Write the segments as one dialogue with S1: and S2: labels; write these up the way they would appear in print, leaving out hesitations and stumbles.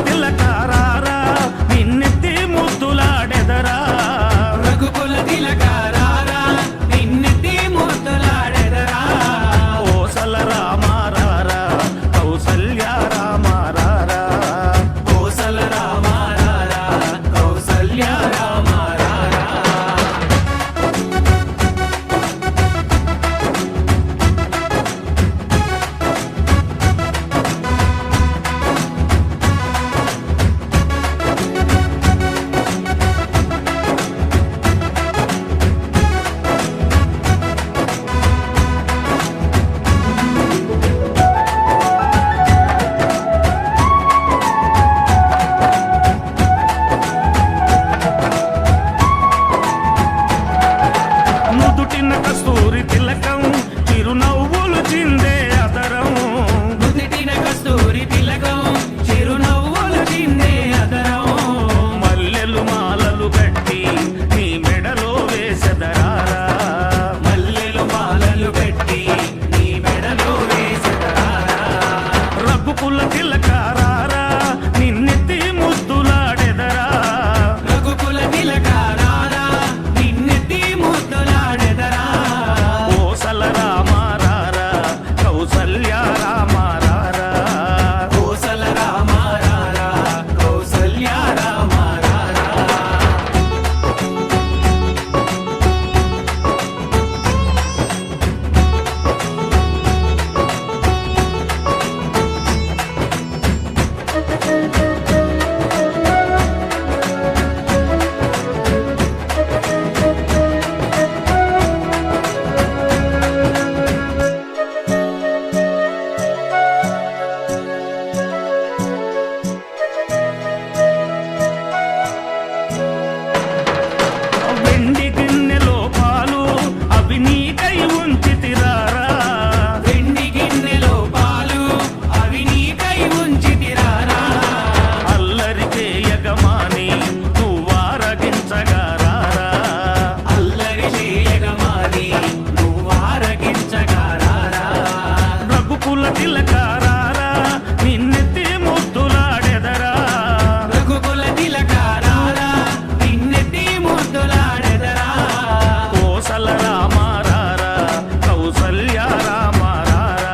S1: తిలకారారా నిన్నెత్తి ముద్దులాడెదరా
S2: రఘుకుల తిలకారారా నిన్నెత్తి ముద్దులాడెదరా
S1: కోసల రామారారా కౌసల్య రామారారా
S2: కోసల రామారారా కౌసల్య రామారారా
S1: నుదుటిన కస్తూరి తిలకం చిరునవ్వులు చిందే అదరం
S2: నుదిటిన కస్తూరి తిలకం చిరునవ్వులు చిందే అదరం
S1: మల్లెలు మాలలు కట్టి నీ మెడలో వేసెదరారా
S2: మల్లెలు మాలలు పెట్టి నీ మెడలో వేసెదరారా
S1: రఘుకుల తిలకారారా నిన్నెత్తి ముద్దులాడెదరా
S2: రఘుకుల తిలకారారా నిన్నెత్తి ముద్దులాడెదరా
S1: కోసల రామారారా కౌసల్య రామారారా
S2: కోసల రామారారా కౌసల్య రామారారా
S1: వెండి గిన్నెలో పాలు అవి నీకై ఉంచితిరారా
S2: వెండి గిన్నెలో పాలు అవి నీకై ఉంచితిరారా
S1: అల్లరికే యగమాని నువ్వారగించగారారా
S2: అల్లరి చేయగమాని నువ్వారగించగారారా
S1: రఘుకుల తిలకారారా నిన్నెత్తి ముద్దులాడెదరా
S2: రఘుకుల తిలకారారా నిన్నెత్తి ముద్దులాడెదరా
S1: కోసల రామారారా కౌసల్య రామారారా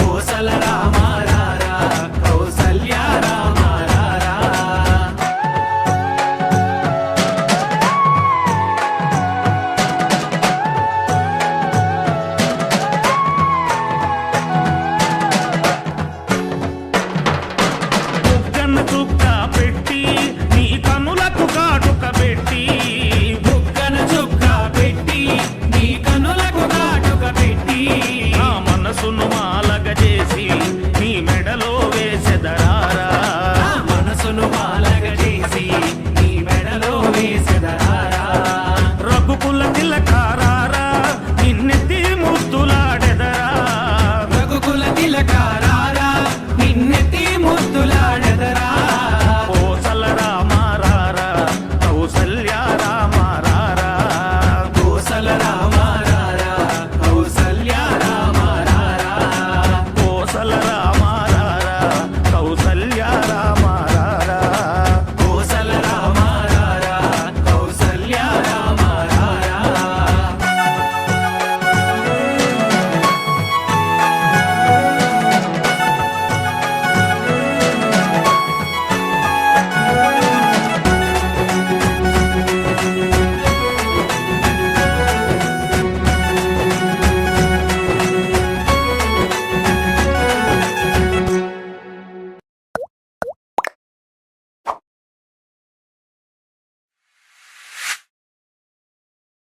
S2: కోసల రామారారా కౌసల్య రామారారా
S1: బుగ్గన చుక్క పెట్టి నీ కనులకు కాటుక పెట్టి
S2: బుగ్గన చుక్క పెట్టి నీ కనులకు కాటుక పెట్టి
S1: నా మనసును మాల